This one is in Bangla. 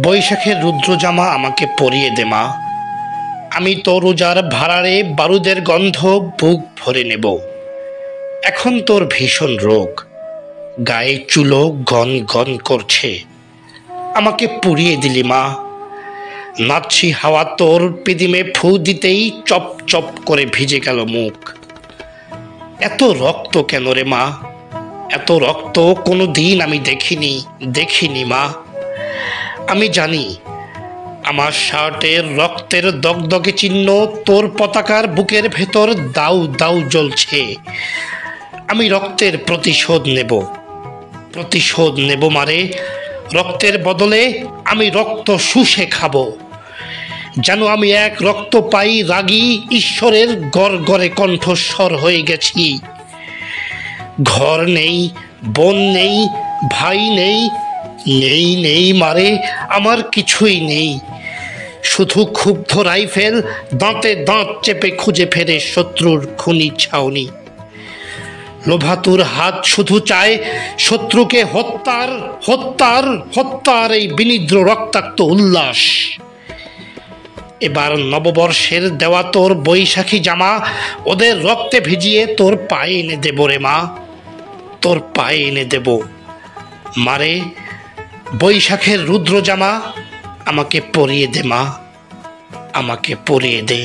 বৈশাখের রুদ্রজামা আমাকে পরিয়ে দে মা। আমি তোর রোজার ভাড়ারে বারুদের গন্ধ বুক ভরে নেব। এখন তোর ভীষণ রোগ, গায়ে চুলো গন গন করছে, আমাকে পুড়িয়ে দিলি মা। নাচি হাওয়া তোর পিদিমে ফু দিতেই চপ চপ করে ভিজে গেল মুখ। এত রক্ত কেন রে মা, এত রক্ত কোনো দিন আমি দেখিনি মা। আমি জানি আমার শার্টের রক্তের দগদগে চিহ্ন তোর পতাকার বুকের ভেতর দাউ দাউ জ্বলছে। আমি রক্তের প্রতিশোধ নেব মারে। রক্তের বদলে আমি রক্ত শুষে খাবো, যেন আমি এক রক্ত পাই রাগী ঈশ্বরের গড়গড়ে কণ্ঠস্বর হয়ে গেছি। ঘর নেই, বোন নেই, ভাই নেই, নেই মারে, আমার কিছুই নেই। শুধু ক্ষুব্ধ রাইফেল দাঁতে দাঁত চেপে খুঁজে ফেরে শত্রুর খুনি ছাউনি। লোভাতুর হাত শুধু চায় শত্রুকে হত্যার এই বিনিদ্র রক্তাক্ত উল্লাস। এবার নববর্ষের দেওয়া তোর বৈশাখী জামা ওদের রক্তে ভিজিয়ে তোর পায়ে এনে দেব রে মা, তোর পায়ে এনে দেব মারে। বৈশাখের রুদ্র জামা আমাকে পরিয়ে দে মা, আমাকে পরিয়ে দে।